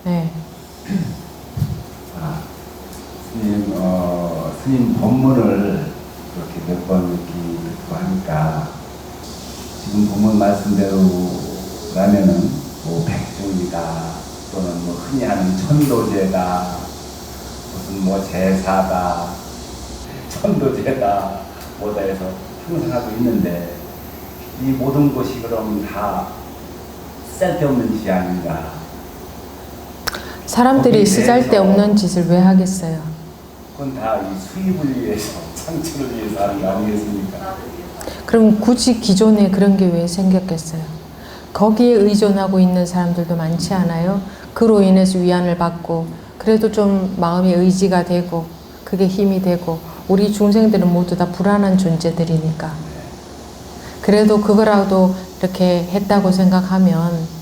네. 스님, 스님 법문을 그렇게 몇 번 읽고 하니까 지금 본문 말씀대로라면은 뭐 백중이다 또는 뭐 흔히 하는 천도제다 무슨 뭐 제사다 천도제다 뭐다 해서 형상하고 있는데 이 모든 것이 그럼 다 쓸데없는 짓이 아닌가. 사람들이 쓰잘데없는 짓을 왜 하겠어요? 그건 다 이 수입을 위해서 창출을 위해서 하는 거 아니겠습니까? 그럼 굳이 기존에 그런 게 왜 생겼겠어요? 거기에 의존하고 있는 사람들도 많지 않아요? 그로 인해서 위안을 받고 그래도 좀 마음의 의지가 되고 그게 힘이 되고 우리 중생들은 모두 다 불안한 존재들이니까 그래도 그거라도 이렇게 했다고 생각하면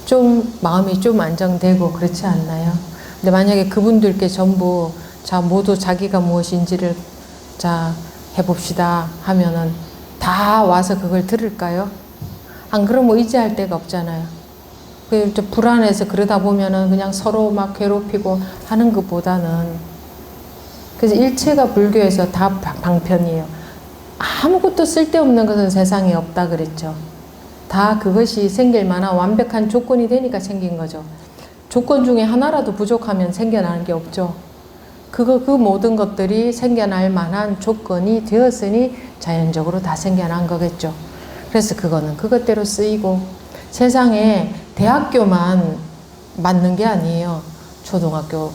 좀 마음이 좀 안정되고 그렇지 않나요? 근데 만약에 그분들께 전부 자 모두 자기가 무엇인지를 자 해봅시다 하면은 다 와서 그걸 들을까요? 안 그러면 의지할 데가 없잖아요. 그 불안해서 그러다 보면은 그냥 서로 막 괴롭히고 하는 것보다는 그래서 일체가 불교에서 다 방편이에요. 아무것도 쓸데없는 것은 세상에 없다 그랬죠. 다 그것이 생길 만한 완벽한 조건이 되니까 생긴 거죠. 조건 중에 하나라도 부족하면 생겨나는 게 없죠. 그 모든 것들이 생겨날 만한 조건이 되었으니 자연적으로 다 생겨난 거겠죠. 그래서 그거는 그것대로 쓰이고 세상에 대학교만 맞는 게 아니에요. 초등학교,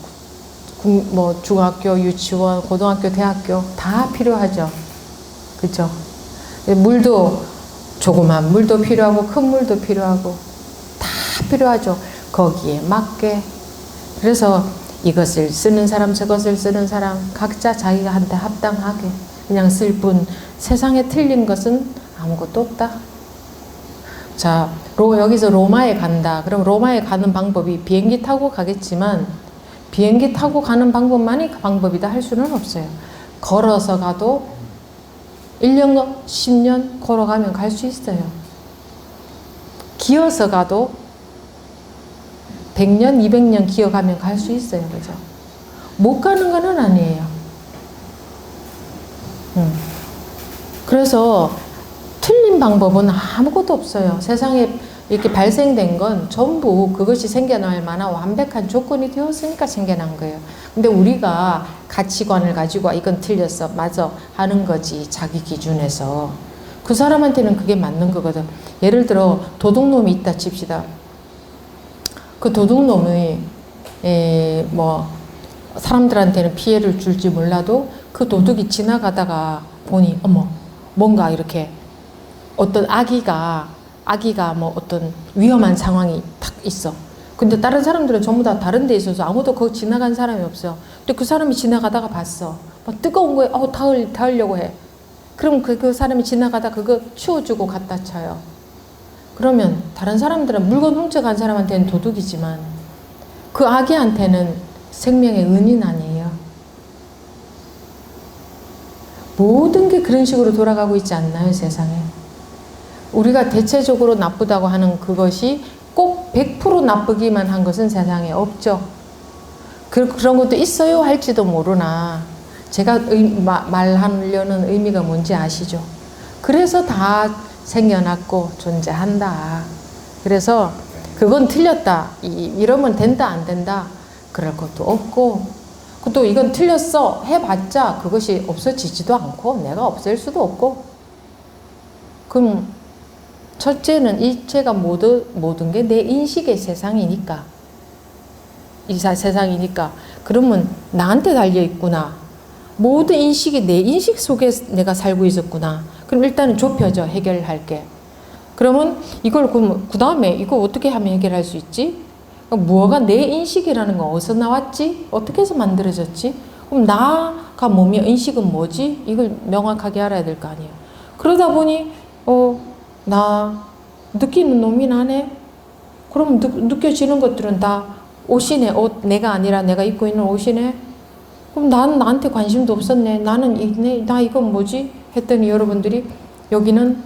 뭐 중학교, 유치원, 고등학교, 대학교 다 필요하죠. 그죠? 물도 조그만 물도 필요하고 큰 물도 필요하고 다 필요하죠. 거기에 맞게. 그래서 이것을 쓰는 사람 저것을 쓰는 사람 각자 자기한테 합당하게 그냥 쓸 뿐 세상에 틀린 것은 아무것도 없다. 자, 여기서 로마에 간다. 그럼 로마에 가는 방법이 비행기 타고 가겠지만 비행기 타고 가는 방법만이 그 방법이다 할 수는 없어요. 걸어서 가도 1년, 10년 걸어가면 갈 수 있어요. 기어서 가도 100년, 200년 기어가면 갈 수 있어요. 그죠? 못 가는 거는 아니에요. 그래서 틀린 방법은 아무것도 없어요. 세상에 이렇게 발생된 건 전부 그것이 생겨날 만한 완벽한 조건이 되었으니까 생겨난 거예요. 근데 우리가 가치관을 가지고 이건 틀렸어, 맞아 하는 거지. 자기 기준에서. 그 사람한테는 그게 맞는 거거든. 예를 들어 도둑놈이 있다 칩시다. 그 도둑놈이 뭐 사람들한테는 피해를 줄지 몰라도 그 도둑이 지나가다가 보니 어머 뭔가 이렇게 어떤 아기가 뭐 어떤 위험한 상황이 탁 있어. 근데 다른 사람들은 전부 다 다른 데 있어서 아무도 거기 지나간 사람이 없어. 근데 그 사람이 지나가다가 봤어. 막 뜨거운 거에 닿으려고 해. 그럼 그 사람이 지나가다 그거 치워주고 갖다 쳐요. 그러면 다른 사람들은 물건 훔쳐간 사람한테는 도둑이지만 그 아기한테는 생명의 은인 아니에요. 모든 게 그런 식으로 돌아가고 있지 않나요, 세상에? 우리가 대체적으로 나쁘다고 하는 그것이 꼭 100% 나쁘기만 한 것은 세상에 없죠. 그런 것도 있어요 할지도 모르나 제가 말하려는 의미가 뭔지 아시죠? 그래서 다 생겨났고 존재한다. 그래서 그건 틀렸다. 이러면 된다 안 된다. 그럴 것도 없고 또 이건 틀렸어 해봤자 그것이 없어지지도 않고 내가 없앨 수도 없고 그럼 첫째는 이체가 모든 게 내 인식의 세상이니까 세상이니까 그러면 나한테 달려있구나. 모든 인식이 내 인식 속에 내가 살고 있었구나. 그럼 일단은 좁혀져 해결할 게. 그러면 이걸 그 다음에 이거 어떻게 하면 해결할 수 있지? 무엇가 내 인식이라는 건 어디서 나왔지? 어떻게 해서 만들어졌지? 그럼 나가 뭐며 인식은 뭐지? 이걸 명확하게 알아야 될 거 아니에요. 그러다 보니 나 느끼는 놈이 나네? 그럼 느껴지는 것들은 다 옷이네. 옷 내가 아니라 내가 입고 있는 옷이네. 그럼 나한테 관심도 없었네. 나 이건 뭐지? 했더니 여러분들이 여기는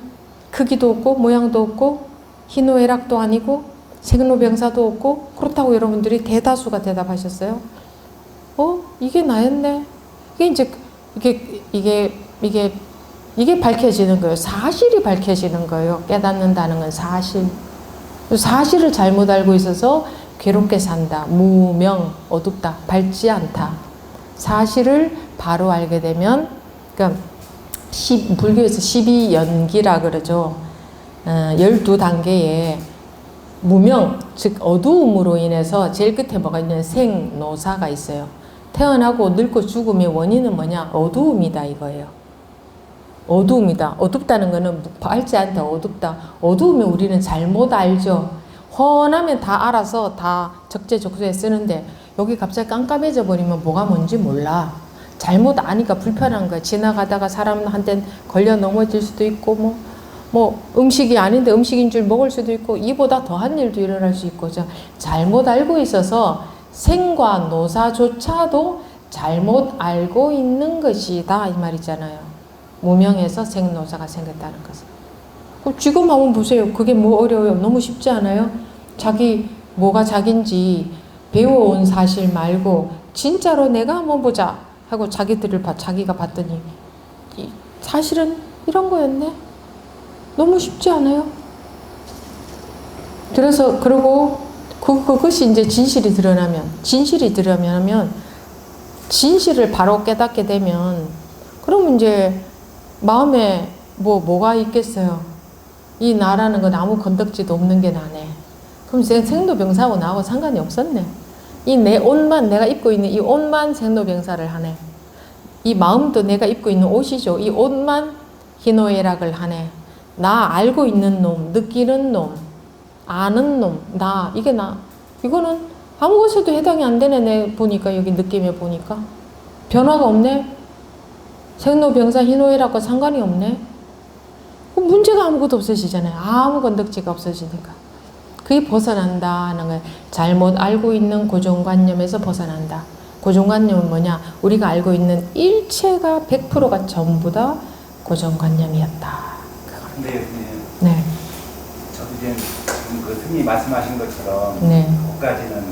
크기도 없고 모양도 없고 희노애락도 아니고 생로병사도 없고 그렇다고 여러분들이 대다수가 대답하셨어요. 이게 나였네. 이게 이제 이게 밝혀지는 거예요. 사실이 밝혀지는 거예요. 깨닫는다는 건 사실. 사실을 잘못 알고 있어서 괴롭게 산다. 무명, 어둡다. 밝지 않다. 사실을 바로 알게 되면, 그러니까 불교에서 12연기라 그러죠. 12단계에 무명, 즉 어두움으로 인해서 제일 끝에 뭐가 있냐면 생노사가 있어요. 태어나고 늙고 죽음의 원인은 뭐냐? 어두움이다 이거예요. 어두움이다. 어둡다는 거는 밝지 않다. 어둡다. 어두우면 우리는 잘못 알죠. 훤하면 다 알아서 다 적재적소에 쓰는데 여기 갑자기 깜깜해져 버리면 뭐가 뭔지 몰라. 잘못 아니까 불편한 거야. 지나가다가 사람한테 걸려 넘어질 수도 있고 뭐 음식이 아닌데 음식인 줄 먹을 수도 있고 이보다 더한 일도 일어날 수 있고 잘못 알고 있어서 생과 노사조차도 잘못 알고 있는 것이다 이 말이잖아요. 무명에서 생노사가 생겼다는 것은. 지금 한번 보세요. 그게 뭐 어려워요? 너무 쉽지 않아요? 뭐가 자기인지 배워온 사실 말고 진짜로 내가 한번 보자 하고 자기가 봤더니 사실은 이런 거였네. 너무 쉽지 않아요? 그래서 그리고 그것이 이제 진실이 드러나면 진실을 바로 깨닫게 되면 그러면 이제 마음에 뭐가 있겠어요? 이 나라는 건 아무 건덕지도 없는 게 나네. 그럼 생로병사하고 나하고 상관이 없었네. 이 내 옷만, 내가 입고 있는 이 옷만 생로병사를 하네. 이 마음도 내가 입고 있는 옷이죠. 이 옷만 희노애락을 하네. 나 알고 있는 놈, 느끼는 놈, 아는 놈, 이거는 아무 것에도 해당이 안 되네. 내 보니까 여기 느낌에 보니까 변화가 없네. 생로병사 희노애락과 상관이 없네. 문제가 아무것도 없어지잖아요. 아무 건덕지가 없어지니까. 그게 벗어난다 하는 거예요. 잘못 알고 있는 고정관념에서 벗어난다. 고정관념은 뭐냐? 우리가 알고 있는 일체가 100%가 전부 다 고정관념이었다. 근데 교수님, 네. 저도 이제 지금 그 스님이 말씀하신 것처럼 네. 그것까지는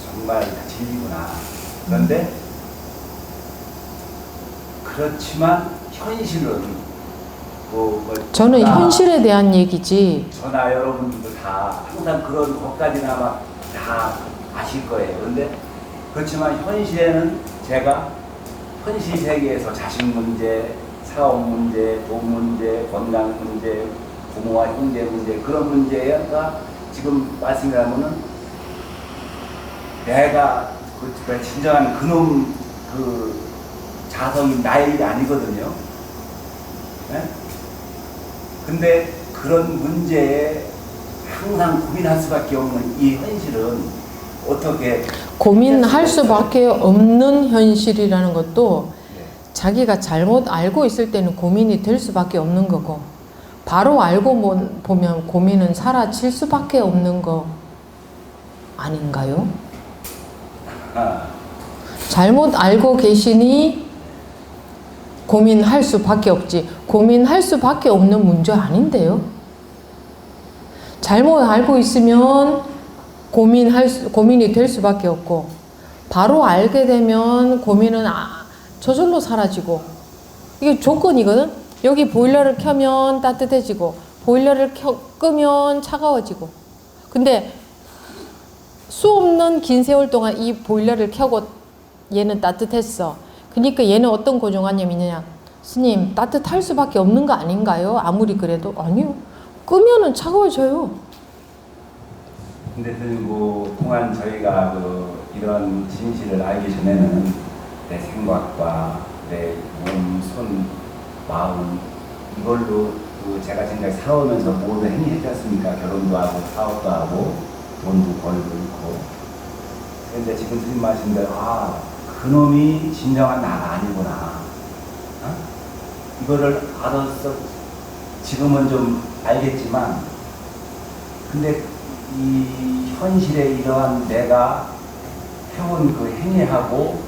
정말 진리구나. 그런데 그렇지만 현실은 저는 현실에 대한 얘기지. 저나 여러분들도 다 항상 그런 것까지나마 다 아실 거예요. 그런데 그렇지만 현실에는 제가 현실 세계에서 자식 문제, 사업 문제, 돈 문제, 건강 문제, 부모와 형제 문제 그런 문제가 지금 말씀이라면은 내가 진정한 그놈 자성이 나의 일이 아니거든요. 네? 근데 그런 문제에 항상 고민할 수밖에 없는 이 현실은 어떻게 고민할 수밖에 없는 현실이라는 것도 자기가 잘못 알고 있을 때는 고민이 될 수밖에 없는 거고 바로 알고 보면 고민은 사라질 수밖에 없는 거 아닌가요? 잘못 알고 계시니 고민할 수밖에 없지. 고민할 수밖에 없는 문제 아닌데요. 잘못 알고 있으면 고민이 될 수밖에 없고 바로 알게 되면 고민은 저절로 사라지고 이게 조건이거든. 여기 보일러를 켜면 따뜻해지고 보일러를 끄면 차가워지고 근데 수 없는 긴 세월 동안 이 보일러를 켜고 얘는 따뜻했어. 그러니까 얘는 어떤 고정관념이 있느냐. 스님 따뜻할 수밖에 없는 거 아닌가요? 아무리 그래도 아니요. 끄면은 차가워져요. 근데 그동안 저희가 이런 진실을 알기 전에는 내 생각과 내 몸, 손, 마음 이걸로 제가 지금까지 살아오면서 모두 행위했지 않습니까? 결혼도 하고 사업도 하고 돈도 벌고 있고. 그런데 지금 스님 말씀대로 그놈이 진정한 나가 아니구나. 이거를 알아서 지금은 좀 알겠지만 근데 이 현실에 이러한 내가 해온 그 행위하고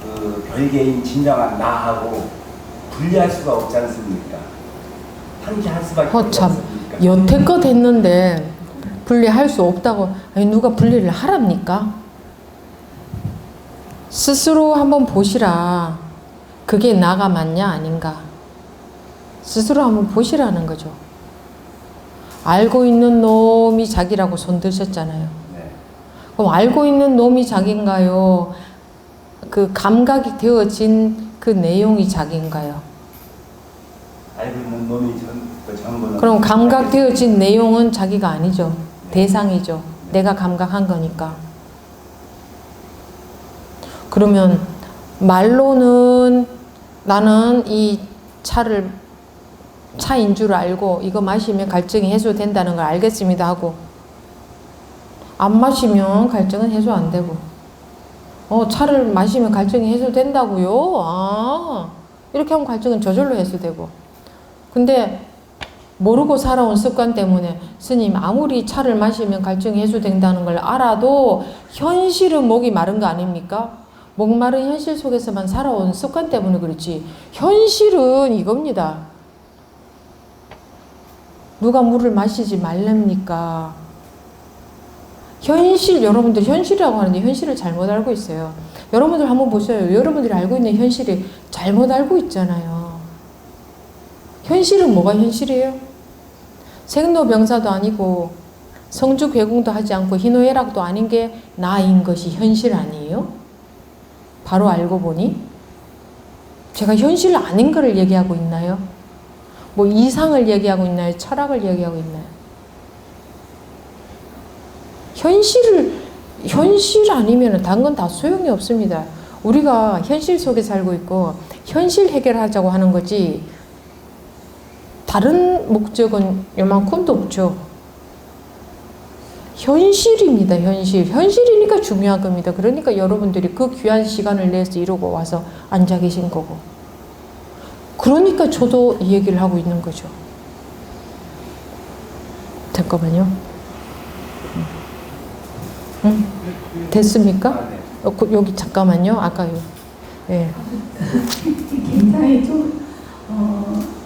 그 별개인 진정한 나하고 분리할 수가 없지 않습니까? 함께 할 수밖에 없지 참 않습니까? 여태껏 했는데 분리할 수 없다고. 아니, 누가 분리를 하랍니까? 스스로 한번 보시라. 그게 나가 맞냐 아닌가. 스스로 한번 보시라는 거죠. 알고 있는 놈이 자기라고 손 드셨잖아요. 네. 그럼 알고 있는 놈이 자기인가요? 그 감각이 되어진 그 내용이 자기인가요? 알고 있는 놈이 그 전부는. 그럼 감각되어진 내용은 자기가 아니죠. 대상이죠. 내가 감각한 거니까. 그러면 말로는 나는 이 차인 줄 알고 이거 마시면 갈증이 해소된다는 걸 알겠습니다 하고, 안 마시면 갈증은 해소 안 되고, 차를 마시면 갈증이 해소된다고요? 아, 이렇게 하면 갈증은 저절로 해소되고. 근데 모르고 살아온 습관 때문에 스님 아무리 차를 마시면 갈증이 해소된다는 걸 알아도 현실은 목이 마른 거 아닙니까? 목마른 현실 속에서만 살아온 습관 때문에 그렇지 현실은 이겁니다. 누가 물을 마시지 말랍니까? 현실, 여러분들 현실이라고 하는데 현실을 잘못 알고 있어요. 여러분들 한번 보세요. 여러분들이 알고 있는 현실이 잘못 알고 있잖아요. 현실은 뭐가 현실이에요? 생로병사도 아니고 성주괴궁도 하지 않고 희노애락도 아닌 게 나인 것이 현실 아니에요? 바로 알고 보니 제가 현실 아닌 거를 얘기하고 있나요? 뭐 이상을 얘기하고 있나요? 철학을 얘기하고 있나요? 현실 아니면 다른 건 다 소용이 없습니다. 우리가 현실 속에 살고 있고 현실 해결하자고 하는 거지 다른 목적은 요만큼도 없죠. 현실입니다. 현실이니까 중요한 겁니다. 그러니까 여러분들이 그 귀한 시간을 내서 이러고 와서 앉아 계신 거고, 그러니까 저도 이 얘기를 하고 있는 거죠. 잠깐만요. 응? 됐습니까? 여기 잠깐만요. 아까요. 네. 굉장히 좀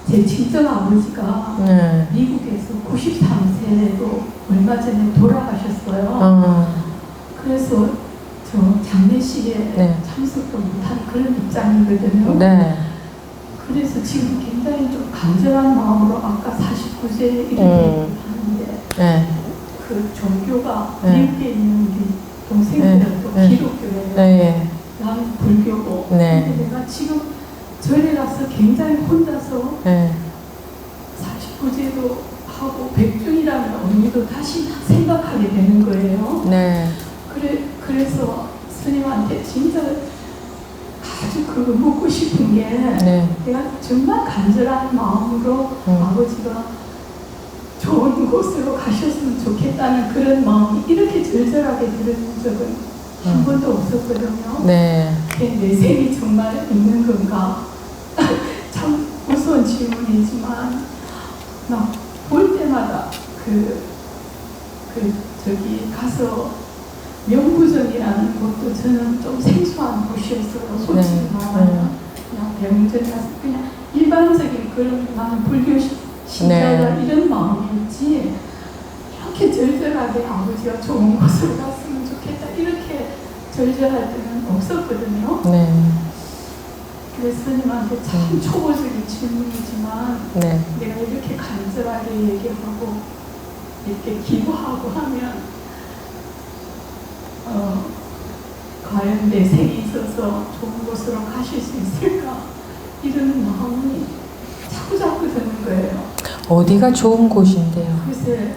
제 친정 아버지가 네. 미국에서 93세로 얼마 전에 돌아가셨어요. 그래서 저 장례식에 네. 참석도 못한 그런 입장이거든요. 네. 그래서 지금 굉장히 좀 간절한 마음으로 아까 49세 이렇게 하는데 네. 그 종교가 네. 미국에 있는 우리 동생들은 또 네. 기독교예요. 네. 나는 불교고. 네. 근데 내가 지금 절에 가서 굉장히 혼자서 네. 49제도 하고 백중이라는 의미도 다시 생각하게 되는 거예요. 네. 그래서 스님한테 진짜 아주 그거 묻고 싶은 게 네. 내가 정말 간절한 마음으로 아버지가 좋은 곳으로 가셨으면 좋겠다는 그런 마음이 이렇게 절절하게 들은 적은 한 번도 없었거든요. 네. 내 생이 정말 있는 건가? 참 무서운 질문이지만 막 볼 때마다 저기 가서 명부정이라는 곳도 저는 좀 생소한 곳이었어요. 솔직히 말하면 그냥 병전 가서 그냥 일반적인 그런 나는 불교 신자다 이런 마음이었지 이렇게 절절하게 아버지가 좋은 곳으로 갔으면 좋겠다 이렇게 절절할 때는 없었거든요. 네. 그래서 스님한테 참 초보적인 질문이지만 네. 내가 이렇게 간절하게 얘기하고 이렇게 기도하고 하면 과연 내 생이 있어서 좋은 곳으로 가실 수 있을까 이런 마음이 자꾸 드는 거예요. 어디가 좋은 곳인데요? 글쎄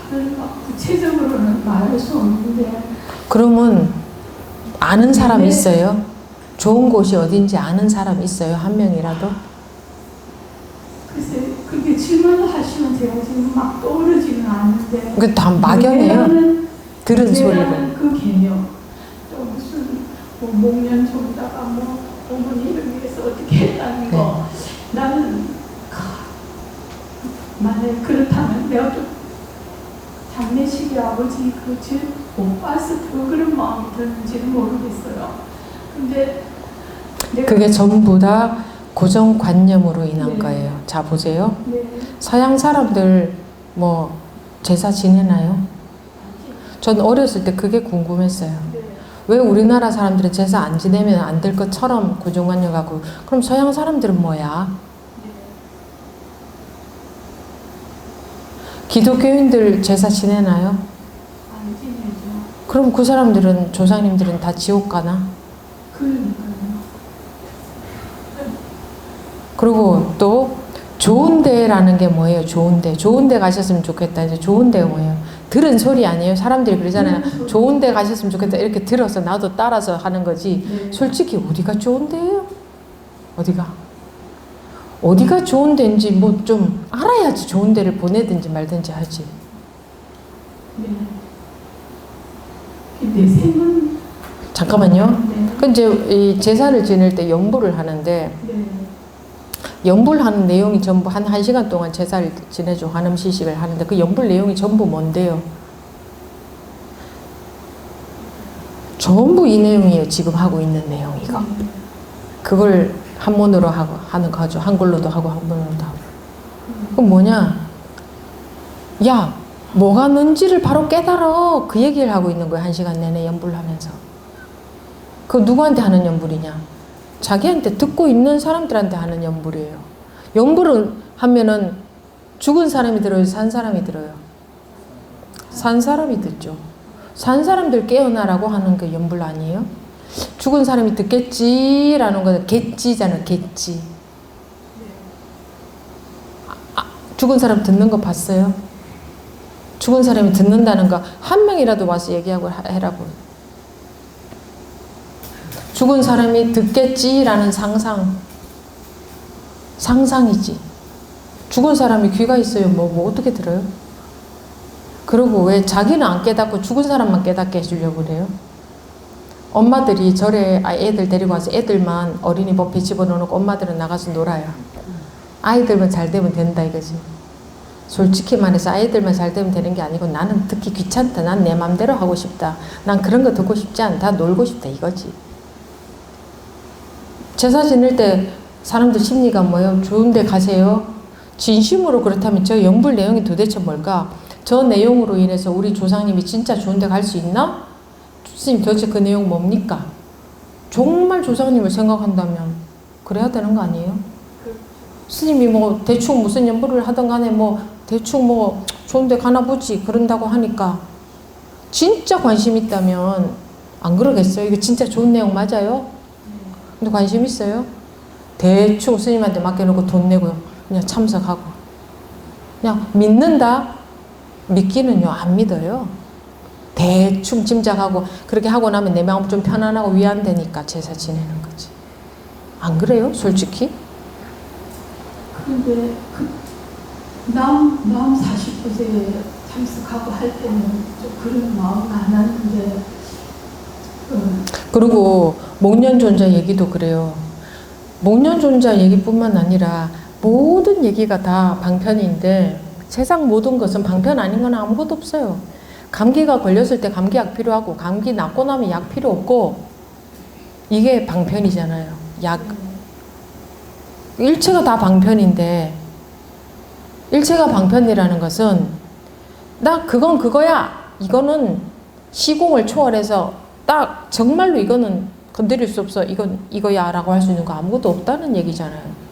그걸 막 구체적으로는 말할 수 없는데 그러면 아는 사람 있어요? 좋은 곳이 어딘지 아는 사람 있어요? 한 명이라도? 글쎄 그렇게 질문을 하시면 제가 지금 막 떠오르지는 않는데 그 다 막연해요. 들은 소리를. 그 개념 또 무슨 뭐 목련 종다가 뭐 어머니를 위해서 어떻게 했다는 거 나는 만약 그렇다면 내가 좀 장례식에 아버지 못 봐서 그런 마음이 드는지는 모르겠어요. 근데 그게 전부 다 고정관념으로 인한 네. 거예요. 자 보세요. 네. 서양 사람들 뭐 제사 지내나요? 전 어렸을 때 그게 궁금했어요. 왜 우리나라 사람들은 제사 안 지내면 안 될 것처럼 고정관념하고, 그럼 서양 사람들은 뭐야? 기독교인들 제사 지내나요? 안 지내죠. 그럼 그 사람들은, 조상님들은 다 지옥 가나? 그러니까요. 그리고 또 좋은 데라는 게 뭐예요? 좋은 데. 좋은 데 가셨으면 좋겠다. 이제 좋은 데가 뭐예요? 들은 소리 아니에요? 사람들이 그러잖아요. 좋은 데 가셨으면 좋겠다. 이렇게 들어서 나도 따라서 하는 거지. 네. 솔직히 어디가 좋은 데예요? 어디가 좋은 데인지 뭐 좀 알아야지 좋은 데를 보내든지 말든지 하지. 네. 근데 생은 잠깐만요. 네. 그 이제 이 제사를 지낼 때 연부를 하는데, 네. 연불 하는 내용이 전부 한 1시간 동안 제사를 지내죠. 환음 시식을 하는데 그 연불 내용이 전부 뭔데요? 전부 이 내용이에요. 지금 하고 있는 내용 이거. 네. 그걸 한문으로 하고 하는 거죠. 한글로도 하고 한문으로도 하고. 그럼 뭐냐? 야, 뭐가 뭔지를 바로 깨달아. 그 얘기를 하고 있는 거예요. 1시간 내내 연불 하면서. 그 누구한테 하는 연불이냐? 자기한테 듣고 있는 사람들한테 하는 연불이에요. 연불을 하면은 죽은 사람이 들어요? 산 사람이 들어요? 산 사람이 듣죠. 산 사람들 깨어나라고 하는 게 연불 아니에요? 죽은 사람이 듣겠지라는 거는 겠지잖아, 겠지. 죽은 사람 듣는 거 봤어요? 죽은 사람이 듣는다는 거 한 명이라도 와서 얘기하고 해라고. 죽은 사람이 듣겠지라는 상상이지. 죽은 사람이 귀가 있어요. 뭐 어떻게 들어요? 그리고 왜 자기는 안 깨닫고 죽은 사람만 깨닫게 해주려고 그래요? 엄마들이 절에 애들 데리고 와서 애들만 어린이법에 집어넣어놓고 엄마들은 나가서 놀아요. 아이들만 잘 되면 된다 이거지. 솔직히 말해서 아이들만 잘 되면 되는 게 아니고 나는 듣기 귀찮다. 난 내 맘대로 하고 싶다. 난 그런 거 듣고 싶지 않다. 놀고 싶다 이거지. 제사 지낼 때 사람들 심리가 뭐예요? 좋은 데 가세요. 진심으로 그렇다면 저 연불 내용이 도대체 뭘까? 저 내용으로 인해서 우리 조상님이 진짜 좋은 데 갈 수 있나? 스님 도대체 그 내용 뭡니까? 정말 조상님을 생각한다면 그래야 되는 거 아니에요? 스님이 뭐 대충 무슨 연불을 하든 간에 뭐 대충 뭐 좋은 데 가나 보지 그런다고 하니까 진짜 관심 있다면 안 그러겠어요? 이거 진짜 좋은 내용 맞아요? 근데 관심 있어요? 대충 스님한테 맡겨놓고 돈 내고 그냥 참석하고 그냥 믿는다? 믿기는요 안 믿어요. 대충 짐작하고 그렇게 하고 나면 내 마음 좀 편안하고 위안되니까 제사 지내는 거지. 안 그래요? 솔직히? 그런데 남 49세에 참석하고 할 때는 좀 그런 마음이 안 왔는데 그리고 목련존자 얘기도 그래요. 목련존자 얘기뿐만 아니라 모든 얘기가 다 방편인데 세상 모든 것은 방편 아닌 건 아무것도 없어요. 감기가 걸렸을 때 감기약 필요하고 감기 낫고 나면 약 필요 없고 이게 방편이잖아요. 약 일체가 다 방편인데 일체가 방편이라는 것은 나 그건 그거야. 이거는 시공을 초월해서 딱 정말로 이거는 건드릴 수 없어. 이건 이거야 라고 할 수 있는 거 아무것도 없다는 얘기잖아요.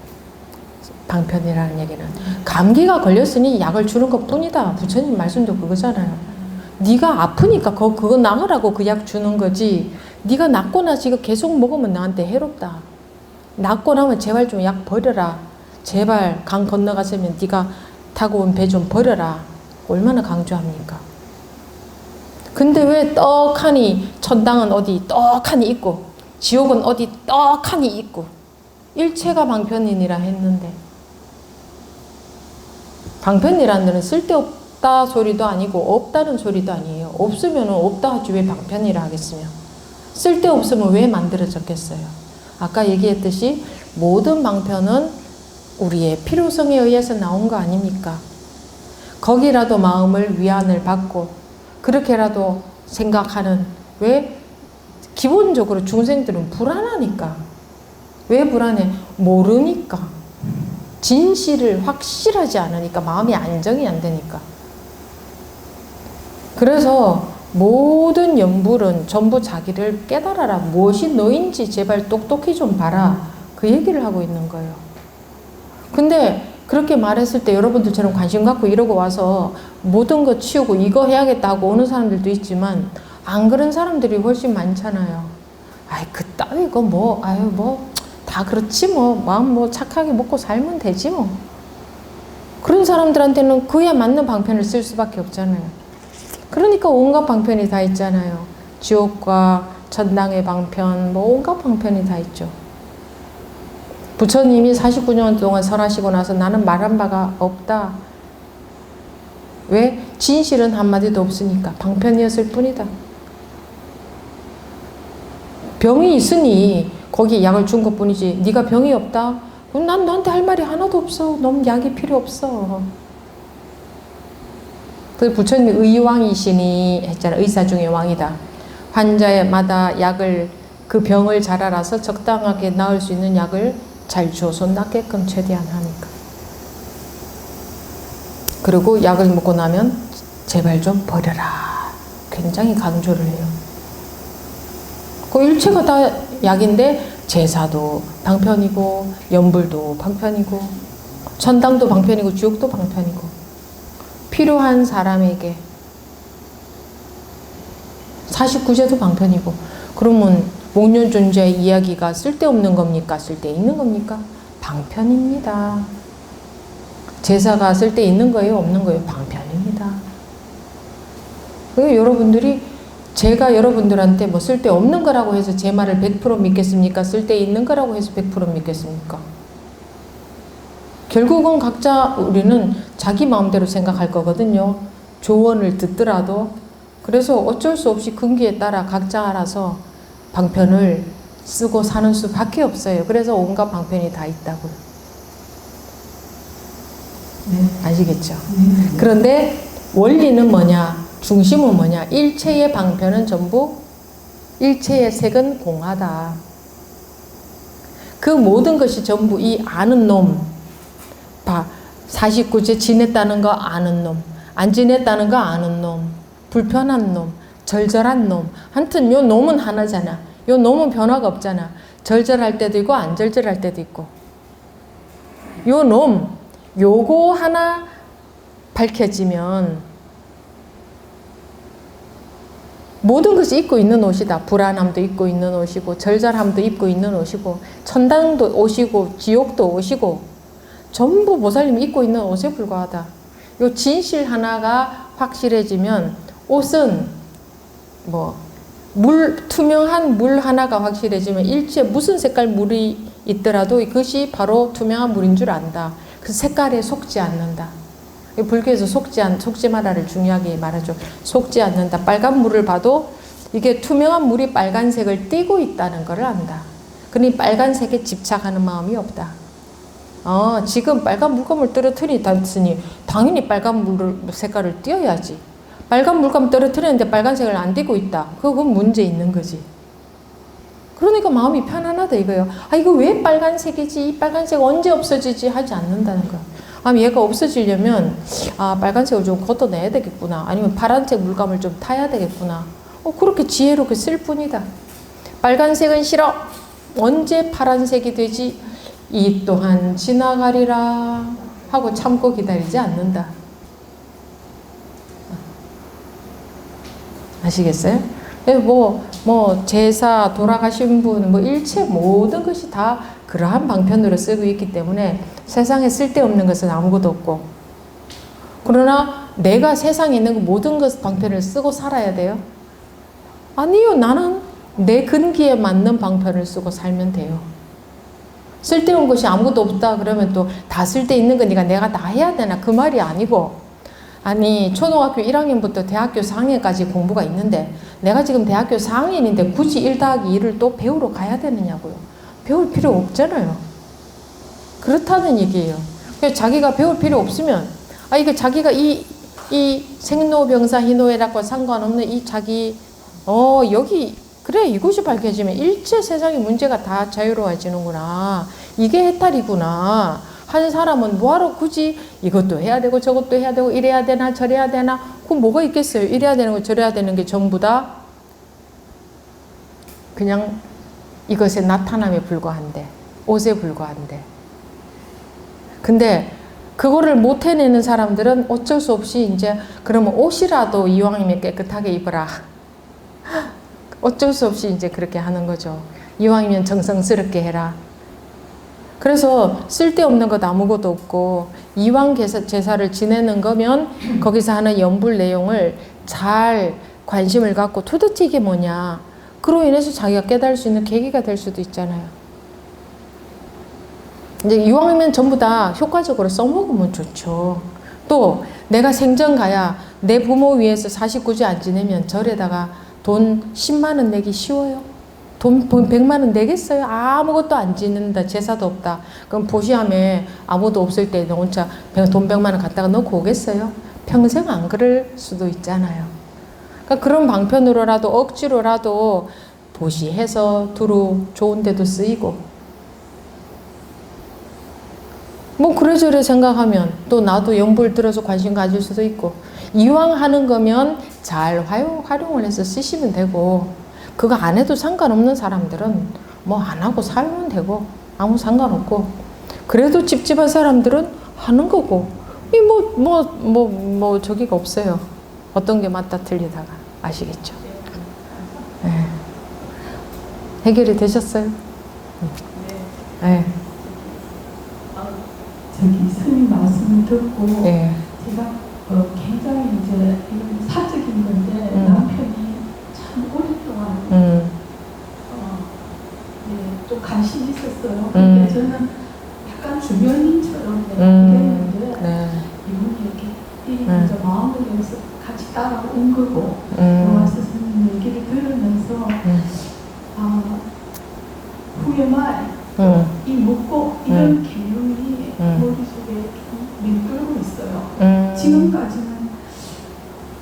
방편이라는 얘기는. 감기가 걸렸으니 약을 주는 것 뿐이다. 부처님 말씀도 그거잖아요. 네가 아프니까 그거 나으라고 그 약 주는 거지. 네가 낫고 나서 이거 계속 먹으면 나한테 해롭다. 낫고 나면 제발 좀 약 버려라. 제발 강 건너갔으면 네가 타고 온 배 좀 버려라. 얼마나 강조합니까? 근데 왜 떡하니 천당은 어디 떡하니 있고 지옥은 어디 떡하니 있고 일체가 방편이니라 했는데 방편이라는 데는 쓸데없다 소리도 아니고 없다는 소리도 아니에요. 없으면 없다 하지 왜 방편이라 하겠으며 쓸데없으면 왜 만들어졌겠어요. 아까 얘기했듯이 모든 방편은 우리의 필요성에 의해서 나온 거 아닙니까? 거기라도 마음을 위안을 받고 그렇게라도 생각하는 왜? 기본적으로 중생들은 불안하니까. 왜 불안해? 모르니까. 진실을 확실하지 않으니까 마음이 안정이 안 되니까. 그래서 모든 연불은 전부 자기를 깨달아라. 무엇이 너인지 제발 똑똑히 좀 봐라. 그 얘기를 하고 있는 거예요. 근데 그렇게 말했을 때 여러분들처럼 관심 갖고 이러고 와서 모든 거 치우고 이거 해야겠다 하고 오는 사람들도 있지만 안 그런 사람들이 훨씬 많잖아요. 아이 그따위 이거 뭐 아유 뭐 다 그렇지 뭐 마음 뭐 착하게 먹고 살면 되지 뭐. 그런 사람들한테는 그에 맞는 방편을 쓸 수밖에 없잖아요. 그러니까 온갖 방편이 다 있잖아요. 지옥과 천당의 방편 뭐 온갖 방편이 다 있죠. 부처님이 49년 동안 설하시고 나서 나는 말한 바가 없다. 왜? 진실은 한마디도 없으니까 방편이었을 뿐이다. 병이 있으니 거기에 약을 준 것뿐이지 네가 병이 없다? 그럼 난 너한테 할 말이 하나도 없어. 넌 약이 필요 없어. 그 부처님이 의왕이시니 했잖아. 의사 중에 왕이다. 환자마다 약을 그 병을 잘 알아서 적당하게 나을 수 있는 약을 잘 줘서 낫게끔 최대한 하니까. 그리고 약을 먹고 나면 제발 좀 버려라. 굉장히 강조를 해요. 그 일체가 다 약인데 제사도 방편이고 연불도 방편이고 천당도 방편이고 지옥도 방편이고 필요한 사람에게 49제도 방편이고 그러면 목련존자의 이야기가 쓸데없는 겁니까? 쓸데있는 겁니까? 방편입니다. 제사가 쓸데있는 거예요? 없는 거예요? 방편입니다. 여러분들이 제가 여러분들한테 뭐 쓸데없는 거라고 해서 제 말을 100% 믿겠습니까? 쓸데있는 거라고 해서 100% 믿겠습니까? 결국은 각자 우리는 자기 마음대로 생각할 거거든요. 조언을 듣더라도. 그래서 어쩔 수 없이 근기에 따라 각자 알아서 방편을 쓰고 사는 수밖에 없어요. 그래서 온갖 방편이 다 있다고요. 네. 아시겠죠? 네. 그런데 원리는 뭐냐? 중심은 뭐냐? 일체의 방편은 전부 일체의 색은 공하다. 그 모든 것이 전부 이 아는 놈. 봐. 49제 지냈다는 거 아는 놈. 안 지냈다는 거 아는 놈. 불편한 놈. 절절한 놈. 하여튼 요 놈은 하나잖아. 요 놈은 변화가 없잖아. 절절할 때도 있고 안 절절할 때도 있고. 요 놈. 요거 하나 밝혀지면 모든 것이 입고 있는 옷이다. 불안함도 입고 있는 옷이고 절절함도 입고 있는 옷이고 천당도 옷이고 지옥도 옷이고 전부 보살님이 입고 있는 옷에 불과하다. 요 진실 하나가 확실해지면 옷은 뭐 투명한 물 하나가 확실해지면 일체 무슨 색깔 물이 있더라도 이것이 바로 투명한 물인 줄 안다. 그 색깔에 속지 않는다. 불교에서 속지 마라를 중요하게 말하죠. 속지 않는다. 빨간 물을 봐도 이게 투명한 물이 빨간색을 띠고 있다는 걸 안다. 그러니 빨간색에 집착하는 마음이 없다. 지금 빨간 물감을 떨어뜨리다니 당연히 빨간 색깔을 띄어야지. 빨간 물감 떨어뜨렸는데 빨간색을 안 띠고 있다. 그건 문제 있는 거지. 그러니까 마음이 편안하다 이거예요. 이거 왜 빨간색이지? 이 빨간색 언제 없어지지? 하지 않는다는 거야. 얘가 없어지려면 빨간색을 좀 걷어내야 되겠구나. 아니면 파란색 물감을 좀 타야 되겠구나. 그렇게 지혜롭게 쓸 뿐이다. 빨간색은 싫어. 언제 파란색이 되지? 이 또한 지나가리라 하고 참고 기다리지 않는다. 아시겠어요? 제사, 돌아가신 분, 일체 모든 것이 다 그러한 방편으로 쓰고 있기 때문에 세상에 쓸데없는 것은 아무것도 없고, 그러나 내가 세상에 있는 그 모든 것 방편을 쓰고 살아야 돼요? 아니요. 나는 내 근기에 맞는 방편을 쓰고 살면 돼요. 쓸데없는 것이 아무것도 없다 그러면 또 다 쓸데있는 거니까 내가 다 해야 되나? 그 말이 아니고, 초등학교 1학년부터 대학교 4학년까지 공부가 있는데 내가 지금 대학교 4학년인데 굳이 1+2를 또 배우러 가야 되느냐고요. 배울 필요 없잖아요. 그렇다는 얘기예요. 그래서 자기가 배울 필요 없으면 이게 자기가 이 생로병사 희노애락과 상관없는 이 자기 여기 그래 이것이 밝혀지면 일체 세상의 문제가 다 자유로워지는구나. 이게 해탈이구나 한 사람은 뭐하러 굳이 이것도 해야 되고 저것도 해야 되고 이래야 되나 저래야 되나 그럼 뭐가 있겠어요. 이래야 되는 거 저래야 되는 게 전부 다 그냥 이것의 나타남에 불과한데 옷에 불과한데 근데 그거를 못 해내는 사람들은 어쩔 수 없이 이제 그러면 옷이라도 이왕이면 깨끗하게 입어라. 어쩔 수 없이 이제 그렇게 하는 거죠. 이왕이면 정성스럽게 해라. 그래서 쓸데없는 것 아무것도 없고 이왕 제사를 지내는 거면 거기서 하는 연불 내용을 잘 관심을 갖고 도대체 이게 뭐냐. 그로 인해서 자기가 깨달을 수 있는 계기가 될 수도 있잖아요. 이제 이왕이면 전부 다 효과적으로 써먹으면 좋죠. 또 내가 생전 가야 내 부모 위해서 49주 안 지내면 절에다가 돈 10만 원 내기 쉬워요? 돈 100만 원 내겠어요? 아무것도 안 짓는다. 제사도 없다. 그럼 보시함에 아무도 없을 때 혼자 돈 100만 원 갖다가 넣고 오겠어요? 평생 안 그럴 수도 있잖아요. 그러니까 그런 방편으로라도 억지로라도 보시해서 두루 좋은 데도 쓰이고 뭐 그래저래 생각하면 또 나도 연불 들어서 관심 가질 수도 있고 이왕 하는 거면 잘 활용을 해서 쓰시면 되고 그거 안 해도 상관없는 사람들은 뭐 안 하고 살면 되고 아무 상관없고 그래도 찝찝한 사람들은 하는 거고 이 뭐 저기가 없어요. 어떤 게 맞다 틀리다가 아시겠죠? 네. 해결이 되셨어요? 네. 저기 스님 말씀을 듣고 네. 제가 굉장히 이제 이런 사적인 건데 남편이 참 오랫동안 좀 관심이 있었어요. 근데 저는 약간 주변인처럼 됐는데 이분이 이렇게 이제 마음을 여기서 같이 따라온 거고 로아 스님 얘기를 들으면서 후회 말 이 묻고 이런 개념이 머릿속에 맴돌고 있어요. 지금까지는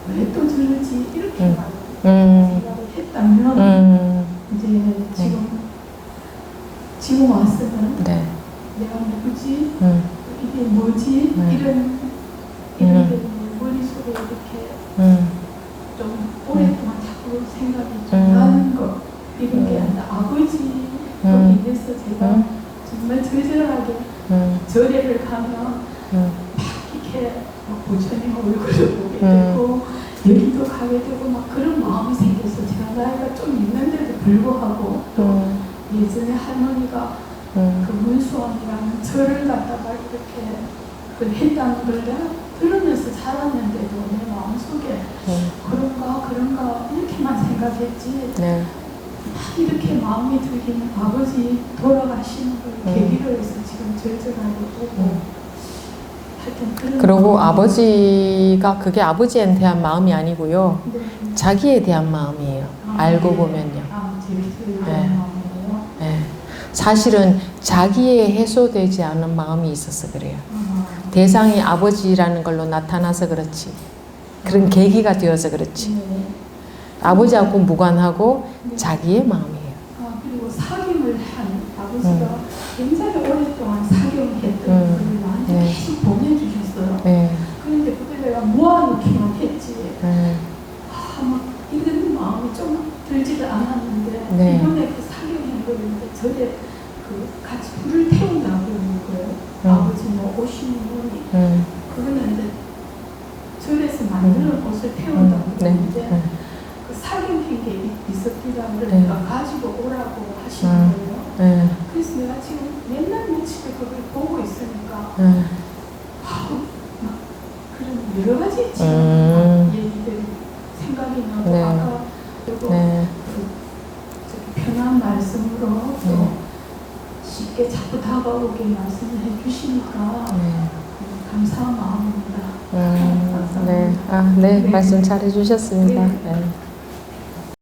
왜 또 저러지 이렇게 생각을 했다면 이제 지금 왔으면 내가 누구지? 이게 뭐지? 이런 머릿속에 이렇게 좀 오랫동안 자꾸 생각이 좀 나는 것 이런 게 아니라 아버지 인해서 제가 정말 절절하게 절에를 가면 막 이렇게 부처님 얼굴을 보게 되고 여기도 가게 되고 막 그런 마음이 생겨서 제가 나이가 좀 있는데도 불구하고 또 예전에 할머니가 그 문수왕이라는 절을 갖다가 이렇게 그 했다는 걸 내가 들으면서 자랐는데도 내 마음속에 그런가 이렇게만 생각했지 이렇게 마음이 들기는 아버지 돌아가시는 걸 계기로 해서 지금 절절하게 보고 하여튼 그런 그리고 아버지가 그게 아버지에 대한 마음이 아니고요. 자기에 대한 마음이에요. 알고 보면요. 네. 사실은 자기에 해소되지 않은 마음이 있어서 그래요. 대상이 아버지라는 걸로 나타나서 그렇지. 그런 계기가 되어서 그렇지. 아버지하고 무관하고 자기의 마음이에요. 그리고 사귐을 한 아버지가 굉장히 오랫동안 사귐했던 걸 나한테 계속 보내주셨어요. 그런데 그때 내가 모아놓기만 했지. 막 이런 마음이 좀 들지도 않았는데 이번에 그 사귐한 거를 절에 그 같이 불을 태운다고 그러는 거예요. 아버지 뭐 오시는 분이 그거는 이제 절에서 만드는 옷을 태운다고 그러는데 그 사귐한 게 있었기라 그러니까 가지고 오라고 하시는 거예요. 그래서 내가 지금 맨날 며칠을 그걸 보고 있으니까 막 그런 여러 가지 지금 얘기들이 생각이 나고 아까 그리고 그 편한 말씀으로 또 쉽게 자꾸 다가오게 말씀을 해주시니까 감사한 마음입니다. 감사합니다. 네, 말씀 잘 해주셨습니다.